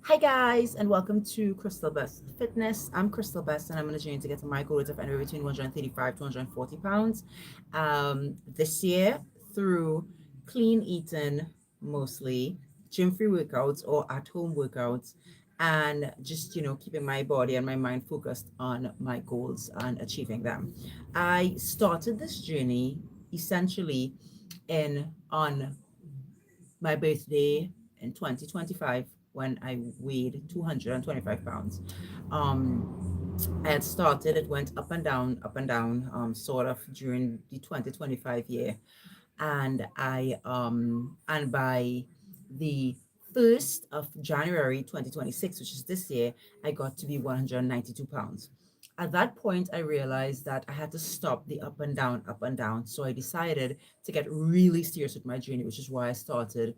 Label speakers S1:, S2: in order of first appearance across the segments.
S1: Hi guys, and welcome to Crystal Best Fitness. I'm Crystal Best, and I'm on a journey to get to my goal weight of anywhere between 135 to 140 pounds this year through clean eating, mostly gym-free workouts or at-home workouts, and just keeping my body and my mind focused on my goals and achieving them. I started this journey essentially in on my birthday in 2025 when I weighed 225 pounds. I had started, it went up and down, sort of during the 2025 year. And by the 1st of January 2026, which is this year, I got to be 192 pounds. At that point, I realized that I had to stop the up and down, up and down. So I decided to get really serious with my journey, which is why I started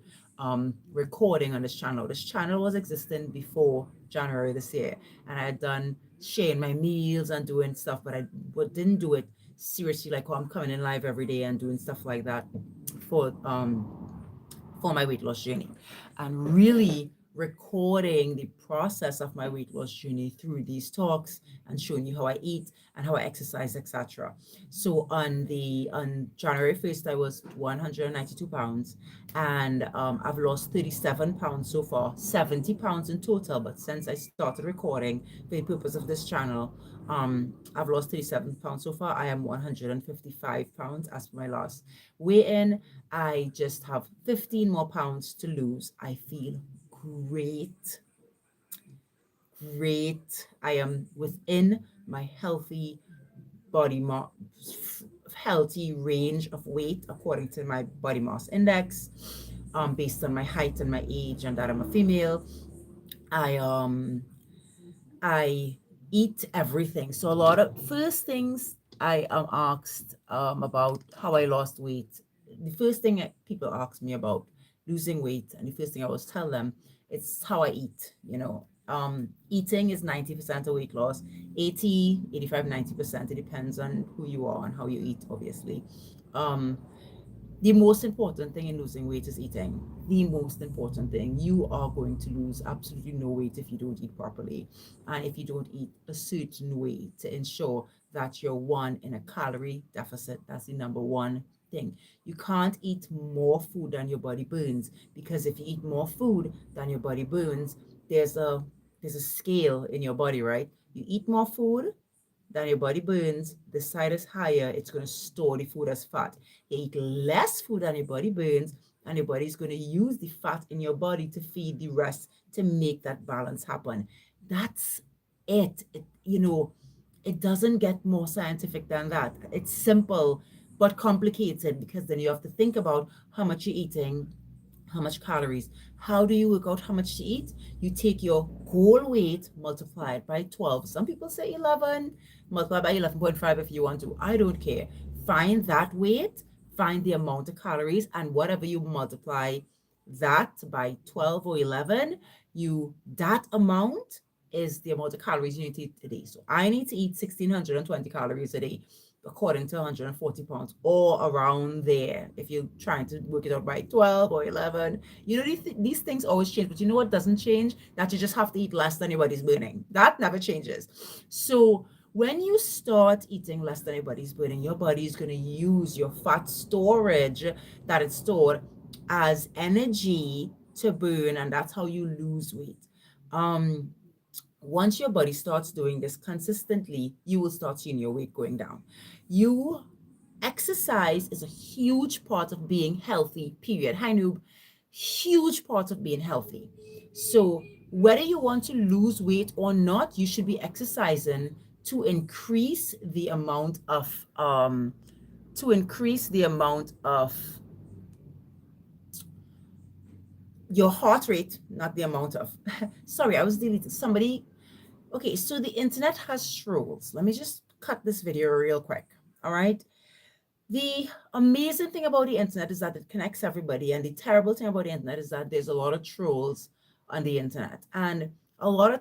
S1: recording on this channel. This channel was existing before January this year, and I had done sharing my meals and doing stuff, but didn't do it seriously, like, oh, I'm coming in live every day and doing stuff like that for my weight loss journey, and really recording the process of my weight loss journey through these talks and showing you how I eat and how I exercise, etc. So on January 1st, I was 192 pounds, and I've lost 37 pounds so far, 70 pounds in total. But since I started recording for the purpose of this channel, I've lost 37 pounds so far. I am 155 pounds as for my last weigh in. I just have 15 more pounds to lose. I feel great. Great. I am within my body mass healthy range of weight according to my body mass index, based on my height and my age and that I'm a female. I um i eat everything. So a lot of first things I am asked about how I lost weight. The first thing that people ask me about losing weight, and the first thing I always tell them, it's how I eat. Eating is 90% of weight loss, 80, 85, 90%. It depends on who you are and how you eat, obviously. Um, the most important thing in losing weight is eating. The most important thing. You are going to lose absolutely no weight if you don't eat properly, and if you don't eat a certain way to ensure that you're one in a calorie deficit. That's the number one thing. You can't eat more food than your body burns, because if you eat more food than your body burns, there's a there's a scale in your body, right? You eat more food than your body burns, the side is higher, it's going to store the food as fat. You eat less food than your body burns, and your body is going to use the fat in your body to feed the rest to make that balance happen. That's it doesn't get more scientific than that. It's simple but complicated, because then you have to think about how much you're eating, how much calories. How do you work out how much to eat? You take your whole weight, multiply it by 12. Some people say 11, multiply by 11.5 if you want to. I don't care. Find that weight, find the amount of calories, and whatever you multiply that by 12 or 11, that amount is the amount of calories you need to eat a day. So I need to eat 1,620 calories a day, according to 140 pounds, or around there. If you're trying to work it out by 12 or 11, these things always change. But you know what doesn't change? That you just have to eat less than your body's burning. That never changes. So when you start eating less than your body's burning, your body is going to use your fat storage that it's stored as energy to burn, and that's how you lose weight. Um, Once your body starts doing this consistently, you will start seeing your weight going down. You Exercise is a huge part of being healthy, period. Hi noob. Huge part of being healthy. So whether you want to lose weight or not, you should be exercising to increase the amount of your heart rate, not the amount of sorry, I was deleting somebody. Okay, so the internet has trolls. Let me just cut this video real quick. All right. The amazing thing about the internet is that it connects everybody, and the terrible thing about the internet is that there's a lot of trolls on the internet. And a lot of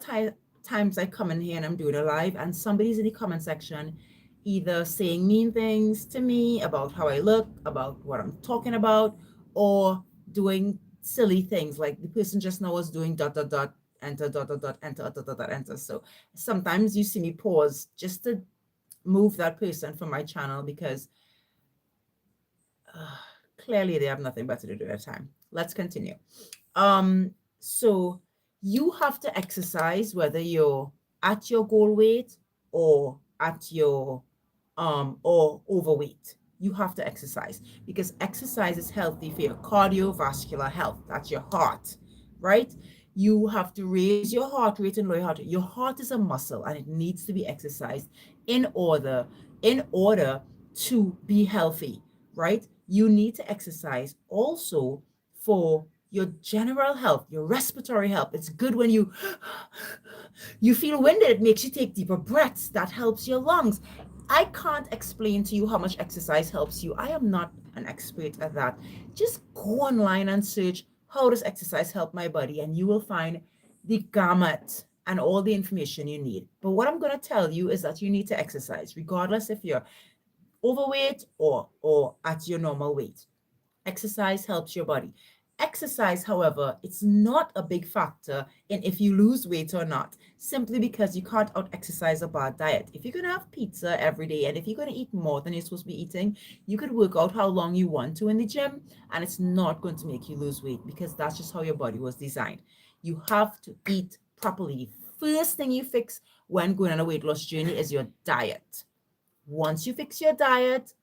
S1: times I come in here and I'm doing a live, and somebody's in the comment section either saying mean things to me about how I look, about what I'm talking about, or doing silly things like the person just now was doing dot dot dot, enter, dot, dot, dot, enter, dot, dot, dot, enter. So sometimes you see me pause just to move that person from my channel because uh, clearly they have nothing better to do at the time. Let's continue. So you have to exercise whether you're at your goal weight or at your or overweight. You have to exercise because exercise is healthy for your cardiovascular health. That's your heart, right? You have to raise your heart rate and lower your heart rate. Your heart is a muscle and it needs to be exercised in order to be healthy, right? You need to exercise also for your general health, your respiratory health. It's good when you feel winded. It makes you take deeper breaths. That helps your lungs. I can't explain to you how much exercise helps you. I am not an expert at that. Just go online and search how does exercise help my body, and you will find the gamut and all the information you need. But what I'm going to tell you is that you need to exercise, regardless if you're overweight or at your normal weight. Exercise helps your body. Exercise, however, it's not a big factor in if you lose weight or not, simply because you can't out exercise a bad diet. If you're going to have pizza every day and if you're going to eat more than you're supposed to be eating, you could work out how long you want to in the gym and it's not going to make you lose weight because that's just how your body was designed. You have to eat properly. First thing you fix when going on a weight loss journey is your diet. Once you fix your diet,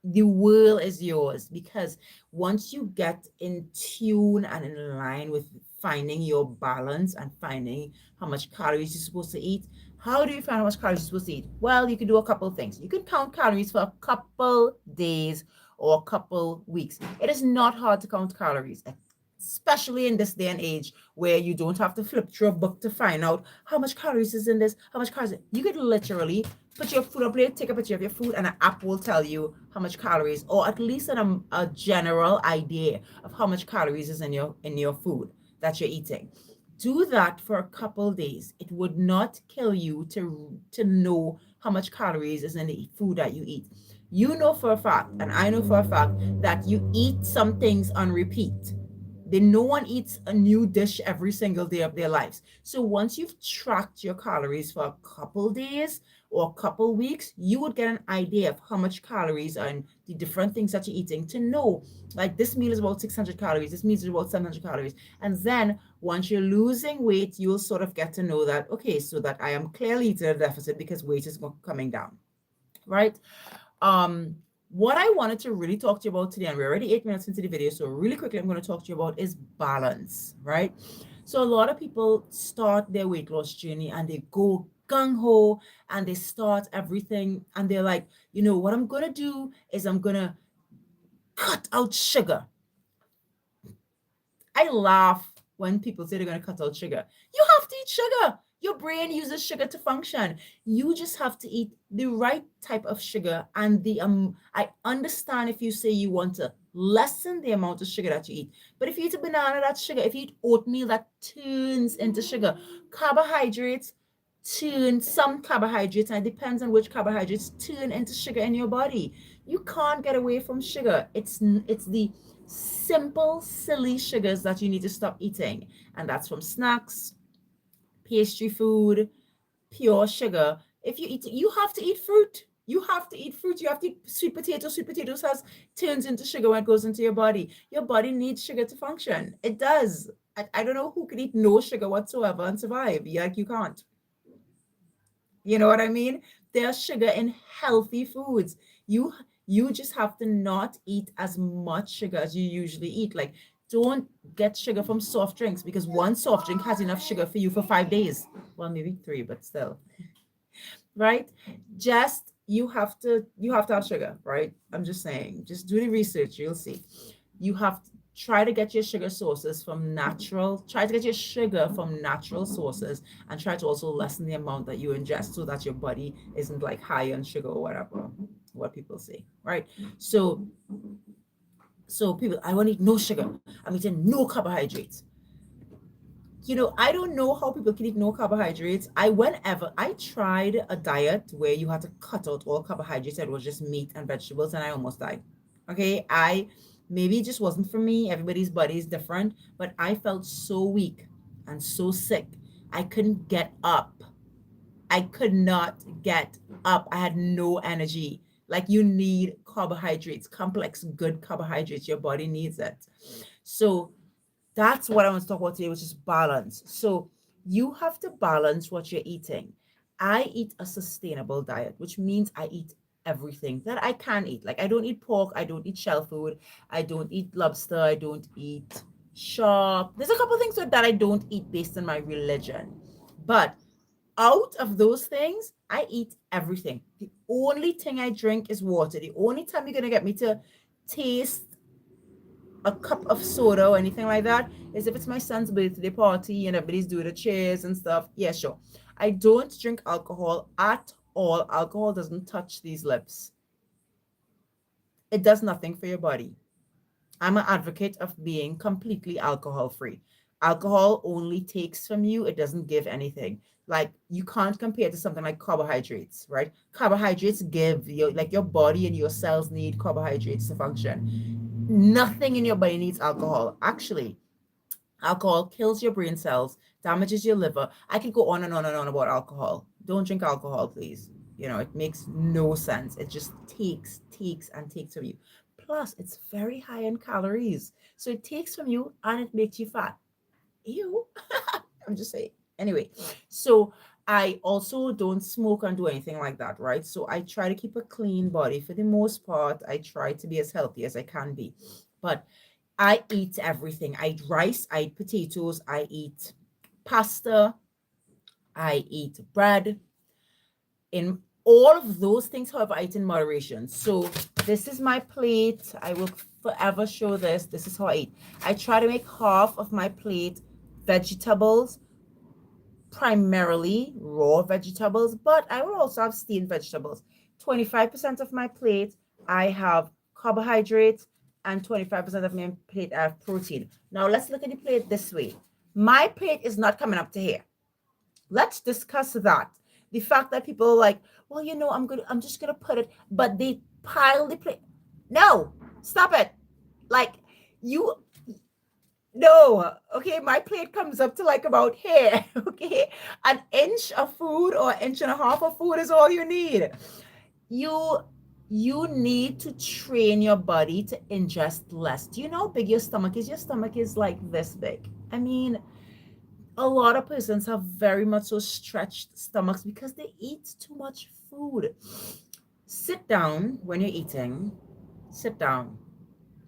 S1: the world is yours because once you get in tune and in line with finding your balance and finding how much calories you're supposed to eat, how do you find how much calories you're supposed to eat? Well, you can do a couple of things. You can count calories for a couple days or a couple weeks. It is not hard to count calories, especially in this day and age where you don't have to flip through a book to find out how much calories is in this, how much calories. You could literally put your food on plate, take a picture of your food, and an app will tell you how much calories, or at least a general idea of how much calories is in your food that you're eating. Do that for a couple days. It would not kill you to know how much calories is in the food that you eat. You know for a fact, and I know for a fact, that you eat some things on repeat. Then no one eats a new dish every single day of their lives. So once you've tracked your calories for a couple days or a couple weeks, you would get an idea of how much calories are in the different things that you're eating to know, like this meal is about 600 calories, this meal is about 700 calories. And then once you're losing weight, you'll sort of get to know that, okay, so that I am clearly to a deficit because weight is coming down, right? What I wanted to really talk to you about today, and we're already 8 minutes into the video, so really quickly I'm going to talk to you about is balance, right? So a lot of people start their weight loss journey and they go gung-ho and they start everything and they're like, what I'm going to do is I'm going to cut out sugar. I laugh when people say they're going to cut out sugar. You have to eat sugar. Your brain uses sugar to function. You just have to eat the right type of sugar. And I understand if you say you want to lessen the amount of sugar that you eat. But if you eat a banana, that's sugar. If you eat oatmeal, that turns into sugar. Carbohydrates some carbohydrates, and it depends on which carbohydrates turn into sugar in your body. You can't get away from sugar. It's the simple, silly sugars that you need to stop eating. And that's from snacks, pastry food, pure sugar. If you eat, you have to eat fruit. You have to eat fruit. You have to eat sweet potatoes. Sweet potatoes turns into sugar when it goes into your body. Your body needs sugar to function. It does. I don't know who could eat no sugar whatsoever and survive. Like you can't. You know what I mean? There's sugar in healthy foods. You just have to not eat as much sugar as you usually eat. Like, don't get sugar from soft drinks because one soft drink has enough sugar for you for 5 days. Well, maybe 3, but still. Right? You have to have sugar, right? I'm just saying, just do the research, you'll see. You have to try to get your sugar sources from natural sources, and try to also lessen the amount that you ingest so that your body isn't like high on sugar or whatever, what people say, right? So people, I want to eat no sugar, I'm eating no carbohydrates. I don't know how people can eat no carbohydrates. Whenever I tried a diet where you had to cut out all carbohydrates, it was just meat and vegetables, and I almost died. Okay, maybe it just wasn't for me. Everybody's body is different, but I felt so weak. and so sick. I couldn't get up. I could not get up. I had no energy. Like, you need carbohydrates, complex, good carbohydrates. Your body needs it. So that's what I want to talk about today, which is balance. So you have to balance what you're eating. I eat a sustainable diet, which means I eat everything that I can eat. Like, I don't eat pork, I don't eat shell food, I don't eat lobster, I don't eat shark. There's a couple things that I don't eat based on my religion. But out of those things, I eat everything. The only thing I drink is water. The only time you're gonna get me to taste a cup of soda or anything like that is if it's my son's birthday party and everybody's doing the cheers and stuff. Yeah, sure. I don't drink alcohol at all. Alcohol doesn't touch these lips. It does nothing for your body. I'm an advocate of being completely alcohol free. Alcohol only takes from you, it doesn't give anything. Like, you can't compare to something like carbohydrates, right? Carbohydrates give your, like, your body and your cells need carbohydrates to function. Nothing in your body needs alcohol. Actually, alcohol kills your brain cells, damages your liver. I could go on and on and on about alcohol. Don't drink alcohol, please. It makes no sense. It just takes and takes from you. Plus, it's very high in calories. So it takes from you and it makes you fat. Ew. I'm just saying. Anyway, so I also don't smoke and do anything like that, right? So I try to keep a clean body for the most part. I try to be as healthy as I can be. But I eat everything. I eat rice, I eat potatoes, I eat pasta, I eat bread. In all of those things, however, I eat in moderation. So this is my plate. I will forever show this. This is how I eat. I try to make half of my plate vegetables, primarily raw vegetables, but I will also have steamed vegetables. 25% of my plate, I have carbohydrates, and 25% of my plate, I have protein. Now, let's look at the plate this way. My plate is not coming up to here. Let's discuss that. The fact that people are like, well, I'm just gonna put it, but they pile the plate. No, stop it. Like, you no, okay, my plate comes up to like about here, okay? An inch of food or an inch and a half of food is all you need. You need to train your body to ingest less. Do you know how big your stomach is? Your stomach is like this big. I mean, a lot of persons have very much so stretched stomachs because they eat too much food. Sit down when you're eating. Sit down.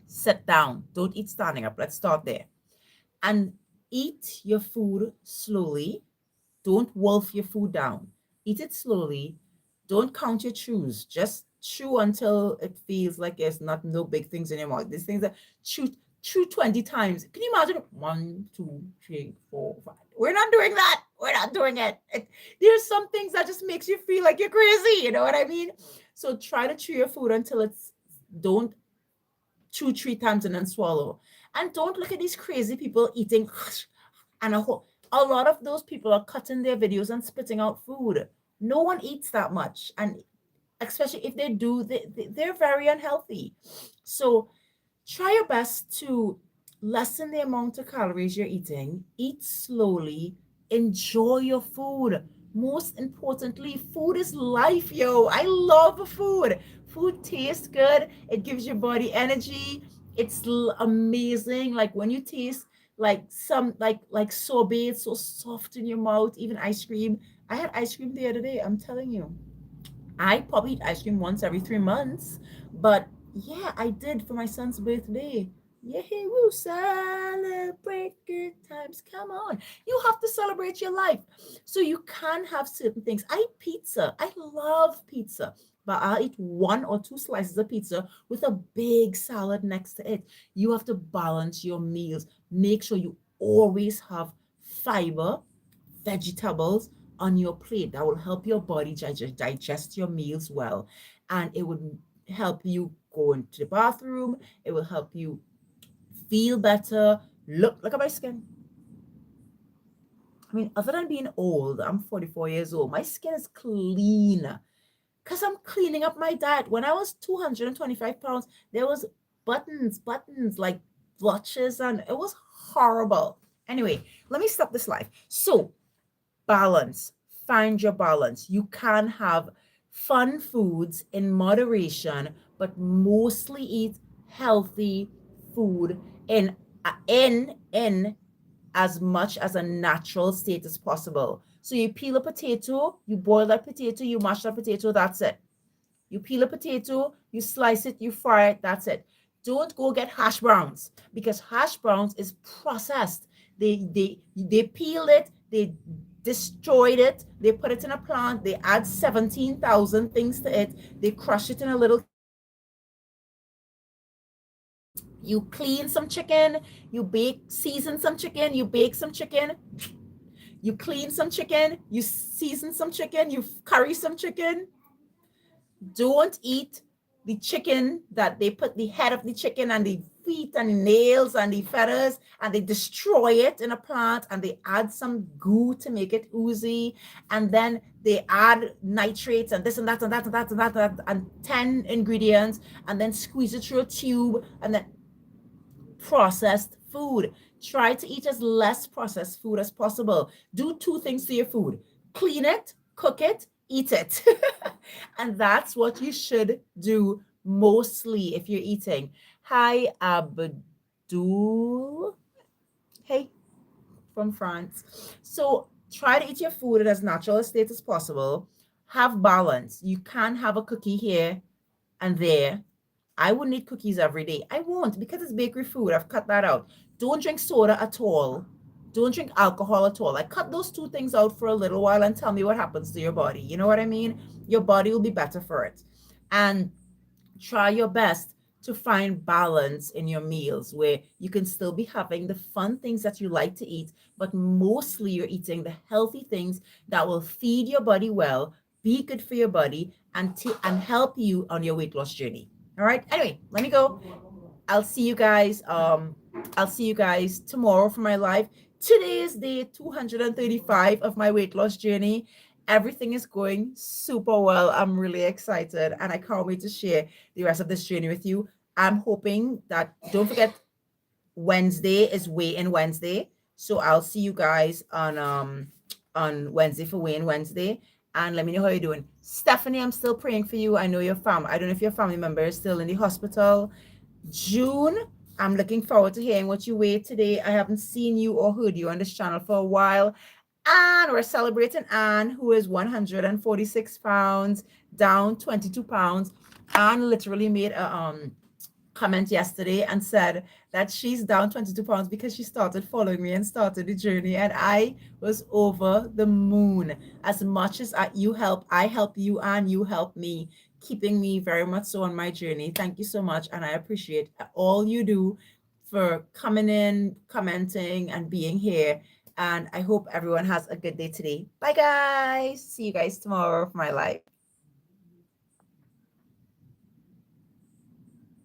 S1: Sit down. Don't eat standing up. Let's start there. And eat your food slowly. Don't wolf your food down. Eat it slowly. Don't count your chews. Just chew until it feels like there's no big things in your mouth. These things that chew 20 times. Can you imagine? 1, 2, 3, 4, 5. We're not doing that. We're not doing it. There's some things that just makes you feel like you're crazy. You know what I mean? So try to chew your food until don't chew 3 times and then swallow. And don't look at these crazy people eating and a lot of those people are cutting their videos and spitting out food. No one eats that much. And especially if they do, they're very unhealthy. So try your best to lessen the amount of calories you're eating. Eat slowly. Enjoy your food. Most importantly, food is life, yo. I love food. Food tastes good. It gives your body energy. It's amazing. Like, when you taste like some like sorbet, it's so soft in your mouth. Even ice cream. I had ice cream the other day. I'm telling you, I probably eat ice cream once every 3 months, but yeah, I did for my son's birthday. Yeah, we'll celebrate good times. Come on. You have to celebrate your life. So you can have certain things. I eat pizza. I love pizza. But I'll eat 1 or 2 slices of pizza with a big salad next to it. You have to balance your meals. Make sure you always have fiber, vegetables on your plate. That will help your body digest your meals well. And it would help you go into the bathroom. It will help you feel better. Look at my skin. I mean, other than being old, I'm 44 years old. My skin is clean because I'm cleaning up my diet. When I was 225 pounds, there was buttons, like blotches, and it was horrible. Anyway, let me stop this live. So, balance. Find your balance. You can have fun foods in moderation, but mostly eat healthy food in as much as a natural state as possible. So you peel a potato, you boil that potato, you mash that potato, that's it. You peel a potato, you slice it, you fry it, that's it. Don't go get hash browns because hash browns is processed. They peel it, they destroyed it, they put it in a plant, they add 17,000 things to it, they crush it in a little. You clean some chicken, you season some chicken, you bake some chicken, you clean some chicken, you season some chicken, you curry some chicken. Don't eat the chicken that they put the head of the chicken and the feet and the nails and the feathers and they destroy it in a plant and they add some goo to make it oozy and then they add nitrates and this and that and that and that and that and 10 ingredients and then squeeze it through a tube and then processed food. Try to eat as less processed food as possible. Do two things to your food: clean it, cook it, eat it. And that's what you should do mostly if you're eating. Hi, Abdul. Hey, from France. So try to eat your food in as natural a state as possible. Have balance. You can't have a cookie here and there. I wouldn't eat cookies every day. I won't because it's bakery food. I've cut that out. Don't drink soda at all. Don't drink alcohol at all. I cut those two things out for a little while and tell me what happens to your body. You know what I mean? Your body will be better for it. And try your best to find balance in your meals where you can still be having the fun things that you like to eat, but mostly you're eating the healthy things that will feed your body well, be good for your body, and help you on your weight loss journey. All right. Anyway, let me go. I'll see you guys. I'll see you guys tomorrow for my live. Today is day 235 of my weight loss journey. Everything is going super well. I'm really excited and I can't wait to share the rest of this journey with you. I'm hoping that, don't forget, Wednesday is weigh-in Wednesday. So I'll see you guys on Wednesday for weigh-in Wednesday. And let me know how you're doing. Stephanie, I'm still praying for you. I know your I don't know if your family member is still in the hospital. June, I'm looking forward to hearing what you weigh today. I haven't seen you or heard you on this channel for a while. And we're celebrating Anne, who is 146 pounds, down 22 pounds. Anne literally made a comment yesterday and said that she's down 22 pounds because she started following me and started the journey. And I was over the moon. As much as I help you and you help me, keeping me very much so on my journey. Thank you so much. And I appreciate all you do for coming in, commenting, and being here. And I hope everyone has a good day today. Bye, guys. See you guys tomorrow for my live.